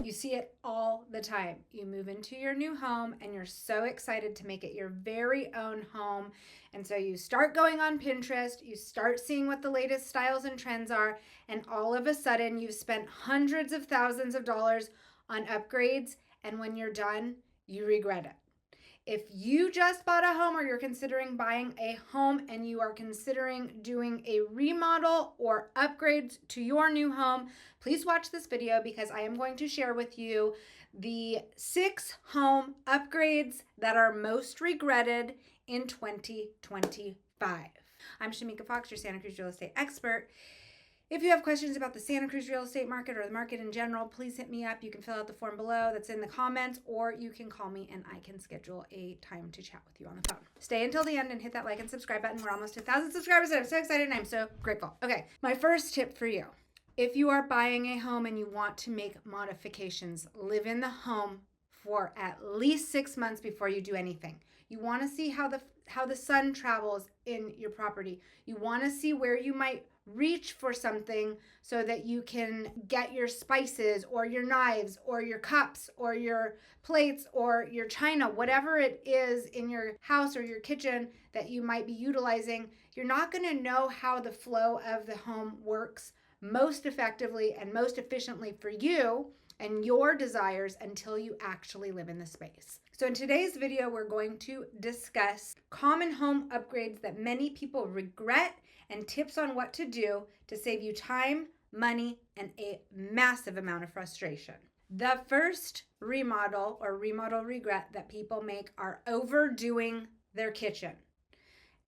You see it all the time. You move into your new home and you're so excited to make it your very own home. And so you start going on Pinterest, you start seeing what the latest styles and trends are, and all of a sudden you've spent hundreds of thousands of dollars on upgrades, and when you're done, you regret it. If you just bought a home or you're considering buying a home and you are considering doing a remodel or upgrades to your new home, please watch this video because I am going to share with you the 6 home upgrades that are most regretted in 2025. I'm Shamika Fox, your Santa Cruz real estate expert. If you have questions about the Santa Cruz real estate market or the market in general, please hit me up. You can fill out the form below that's in the comments, or you can call me and I can schedule a time to chat with you on the phone. Stay until the end and hit that like and subscribe button. We're almost 1,000 subscribers and I'm so excited and I'm so grateful. Okay, my first tip for you. If you are buying a home and you want to make modifications, live in the home for at least 6 months before you do anything. You want to see how the sun travels in your property. You want to see where you might reach for something so that you can get your spices or your knives or your cups or your plates or your china, whatever it is in your house or your kitchen that you might be utilizing. You're not going to know how the flow of the home works most effectively and most efficiently for you and your desires until you actually live in the space. So in today's video, we're going to discuss common home upgrades that many people regret and tips on what to do to save you time, money, and a massive amount of frustration. The first remodel or remodel regret that people make are overdoing their kitchen.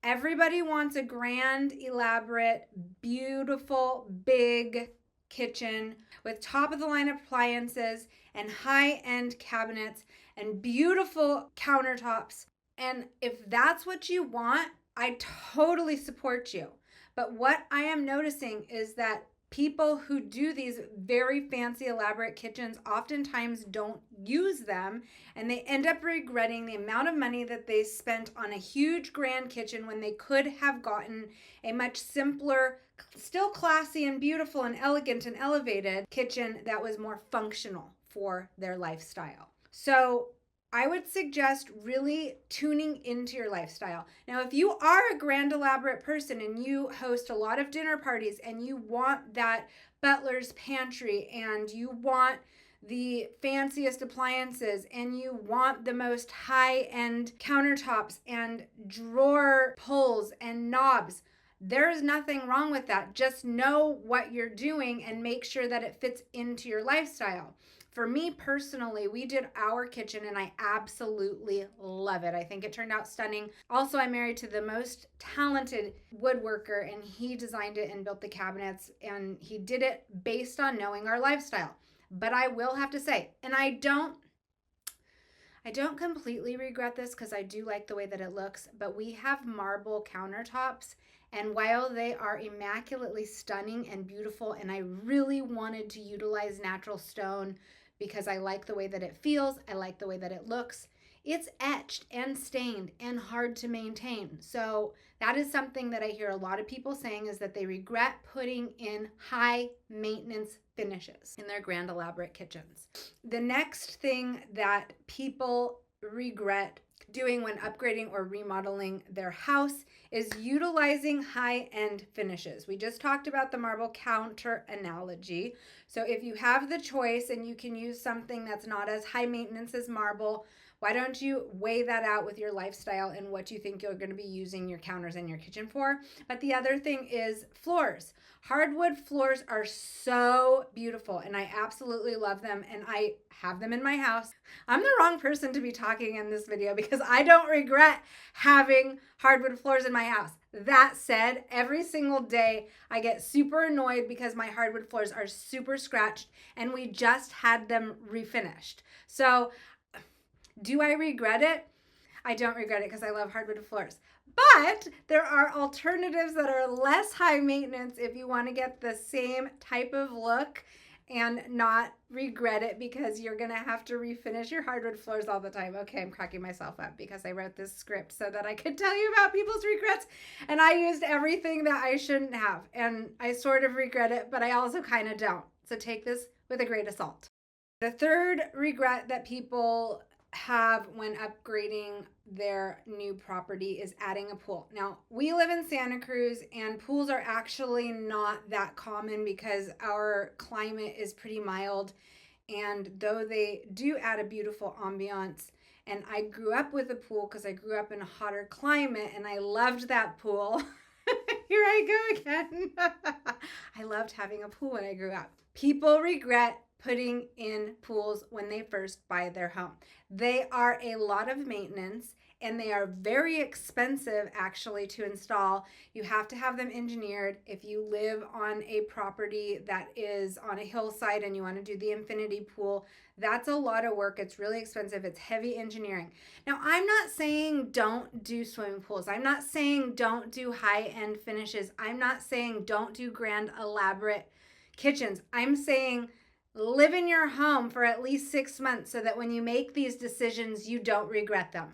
Everybody wants a grand, elaborate, beautiful, big kitchen with top-of-the-line appliances and high-end cabinets and beautiful countertops. And if that's what you want, I totally support you. But what I am noticing is that people who do these very fancy, elaborate kitchens oftentimes don't use them, and they end up regretting the amount of money that they spent on a huge grand kitchen when they could have gotten a much simpler, still classy and beautiful and elegant and elevated kitchen that was more functional for their lifestyle. So I would suggest really tuning into your lifestyle. Now, if you are a grand, elaborate person and you host a lot of dinner parties and you want that butler's pantry and you want the fanciest appliances and you want the most high-end countertops and drawer pulls and knobs, there's nothing wrong with that. Just know what you're doing and make sure that it fits into your lifestyle. For me personally, we did our kitchen and I absolutely love it. I think it turned out stunning. Also, I'm married to the most talented woodworker and he designed it and built the cabinets and he did it based on knowing our lifestyle. But I will have to say, and I don't completely regret this because I do like the way that it looks, but we have marble countertops. And while they are immaculately stunning and beautiful, and I really wanted to utilize natural stone because I like the way that it feels, I like the way that it looks, it's etched and stained and hard to maintain. So that is something that I hear a lot of people saying is that they regret putting in high maintenance finishes in their grand elaborate kitchens. The next thing that people regret doing when upgrading or remodeling their house is utilizing high-end finishes. We just talked about the marble counter analogy. So if you have the choice and you can use something that's not as high maintenance as marble, why don't you weigh that out with your lifestyle and what you think you're going to be using your counters in your kitchen for? But the other thing is floors. Hardwood floors are so beautiful and I absolutely love them and I have them in my house. I'm the wrong person to be talking in this video because I don't regret having hardwood floors in my house. That said, every single day I get super annoyed because my hardwood floors are super scratched and we just had them refinished. So do I regret it? I don't regret it because I love hardwood floors. But there are alternatives that are less high maintenance if you want to get the same type of look and not regret it because you're going to have to refinish your hardwood floors all the time. Okay, I'm cracking myself up because I wrote this script so that I could tell you about people's regrets and I used everything that I shouldn't have. And I sort of regret it, but I also kind of don't. So take this with a grain of salt. The third regret that people have when upgrading their new property is adding a pool. Now, we live in Santa Cruz and pools are actually not that common because our climate is pretty mild. And though they do add a beautiful ambiance, and I grew up with a pool because I grew up in a hotter climate and I loved that pool. Here I go again. I loved having a pool when I grew up. People regret putting in pools when they first buy their home. They are a lot of maintenance and they are very expensive actually to install. You have to have them engineered. If you live on a property that is on a hillside and you want to do the infinity pool, that's a lot of work. It's really expensive. It's heavy engineering. Now, I'm not saying don't do swimming pools. I'm not saying don't do high-end finishes. I'm not saying don't do grand, elaborate kitchens. I'm saying live in your home for at least 6 months so that when you make these decisions, you don't regret them.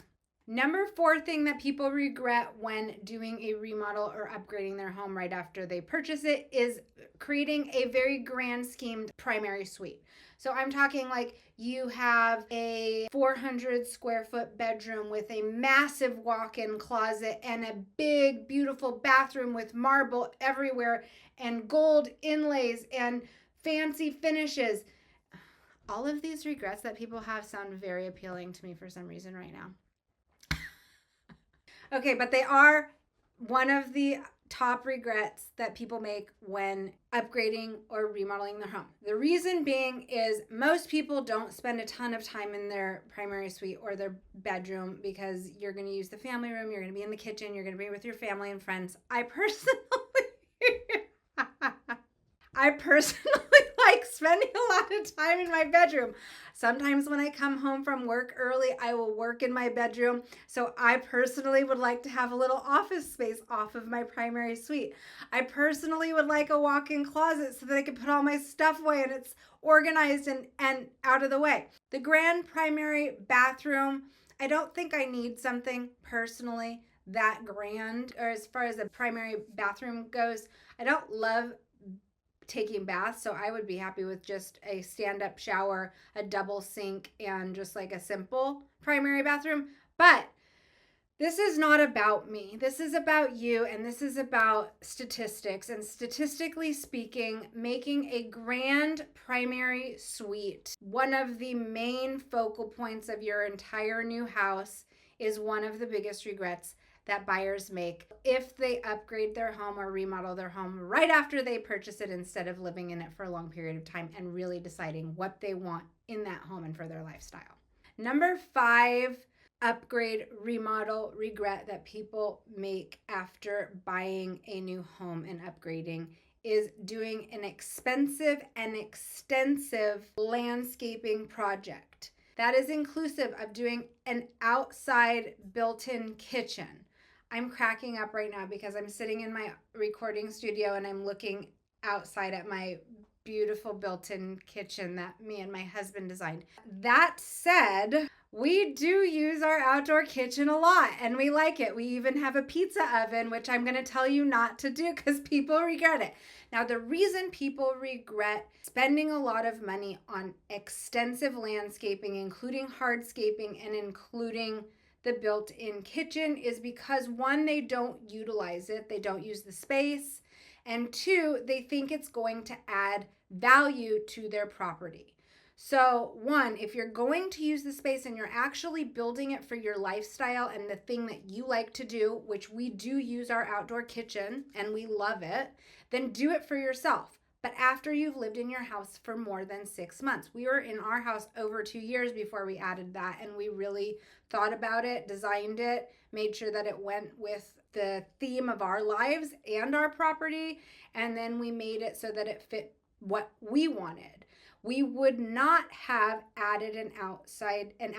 Number 4 thing that people regret when doing a remodel or upgrading their home right after they purchase it is creating a very grand schemed primary suite. So I'm talking like you have a 400 square foot bedroom with a massive walk-in closet and a big, beautiful bathroom with marble everywhere and gold inlays and fancy finishes. All of these regrets that people have sound very appealing to me for some reason right now. Okay, but they are one of the top regrets that people make when upgrading or remodeling their home. The reason being is most people don't spend a ton of time in their primary suite or their bedroom because you're going to use the family room, you're going to be in the kitchen, you're going to be with your family and friends. I personally like spending a lot of time in my bedroom. Sometimes when I come home from work early, I will work in my bedroom. So I personally would like to have a little office space off of my primary suite. I personally would like a walk-in closet so that I can put all my stuff away and it's organized and out of the way. The grand primary bathroom, I don't think I need something personally that grand, or as far as the primary bathroom goes, I don't love taking baths, so I would be happy with just a stand-up shower, a double sink, and just like a simple primary bathroom. But this is not about me. This is about you, and this is about statistics. And statistically speaking, making a grand primary suite one of the main focal points of your entire new house is one of the biggest regrets that buyers make if they upgrade their home or remodel their home right after they purchase it instead of living in it for a long period of time and really deciding what they want in that home and for their lifestyle. Number 5 upgrade, remodel, regret that people make after buying a new home and upgrading is doing an expensive and extensive landscaping project. That is inclusive of doing an outside built-in kitchen. I'm cracking up right now because I'm sitting in my recording studio and I'm looking outside at my beautiful built-in kitchen that me and my husband designed. That said, we do use our outdoor kitchen a lot and we like it. We even have a pizza oven, which I'm going to tell you not to do because people regret it. Now, the reason people regret spending a lot of money on extensive landscaping, including hardscaping and including the built-in kitchen, is because 1, they don't utilize it. They don't use the space. And 2, they think it's going to add value to their property. So 1, if you're going to use the space and you're actually building it for your lifestyle and the thing that you like to do, which we do use our outdoor kitchen and we love it, then do it for yourself. But after you've lived in your house for more than 6 months. We were in our house over 2 years before we added that, and we really thought about it, designed it, made sure that it went with the theme of our lives and our property, and then we made it so that it fit what we wanted. We would not have added an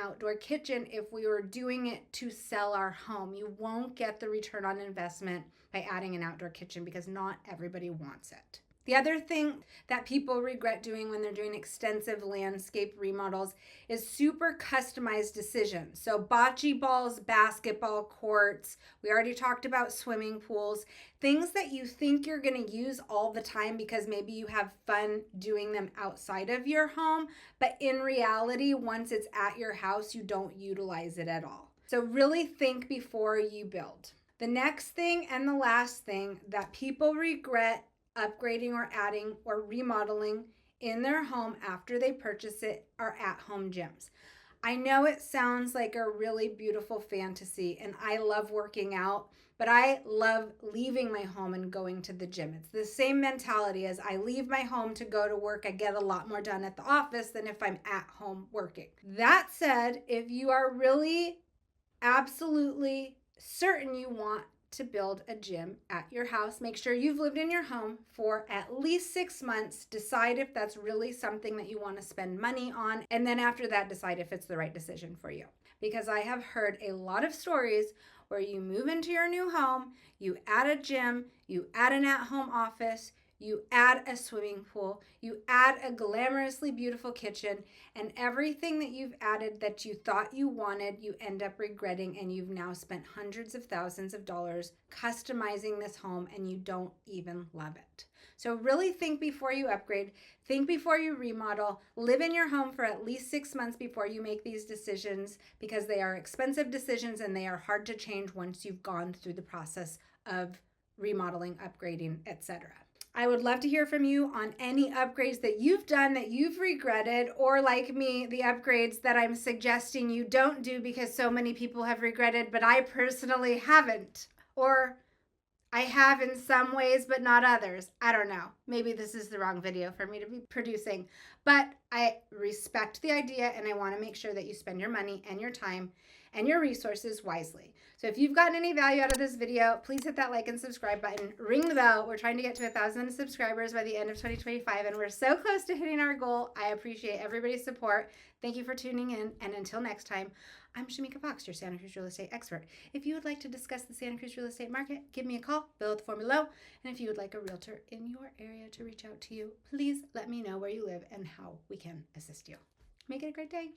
outdoor kitchen if we were doing it to sell our home. You won't get the return on investment by adding an outdoor kitchen because not everybody wants it. The other thing that people regret doing when they're doing extensive landscape remodels is super customized decisions. So bocce balls, basketball courts, we already talked about swimming pools, things that you think you're going to use all the time because maybe you have fun doing them outside of your home, but in reality, once it's at your house, you don't utilize it at all. So really think before you build. The next thing and the last thing that people regret upgrading or adding or remodeling in their home after they purchase it are at-home gyms. I know it sounds like a really beautiful fantasy, and I love working out, but I love leaving my home and going to the gym. It's the same mentality as I leave my home to go to work. I get a lot more done at the office than if I'm at home working. That said, if you are really absolutely certain you want to build a gym at your house, make sure you've lived in your home for at least 6 months. Decide if that's really something that you want to spend money on. And then after that, decide if it's the right decision for you. Because I have heard a lot of stories where you move into your new home, you add a gym, you add an at-home office, you add a swimming pool, you add a glamorously beautiful kitchen, and everything that you've added that you thought you wanted, you end up regretting, and you've now spent hundreds of thousands of dollars customizing this home and you don't even love it. So really think before you upgrade, think before you remodel, live in your home for at least 6 months before you make these decisions, because they are expensive decisions and they are hard to change once you've gone through the process of remodeling, upgrading, etc. I would love to hear from you on any upgrades that you've done that you've regretted, or like me, the upgrades that I'm suggesting you don't do because so many people have regretted, but I personally haven't. Or I have in some ways, but not others. I don't know. Maybe this is the wrong video for me to be producing, but I respect the idea and I want to make sure that you spend your money and your time and your resources wisely. So if you've gotten any value out of this video, please hit that like and subscribe button. Ring the bell. We're trying to get to 1,000 subscribers by the end of 2025, and we're so close to hitting our goal. I appreciate everybody's support. Thank you for tuning in, and until next time, I'm Shamika Fox, your Santa Cruz real estate expert. If you would like to discuss the Santa Cruz real estate market, give me a call, below the form below. And if you would like a realtor in your area to reach out to you, please let me know where you live and how we can assist you. Make it a great day.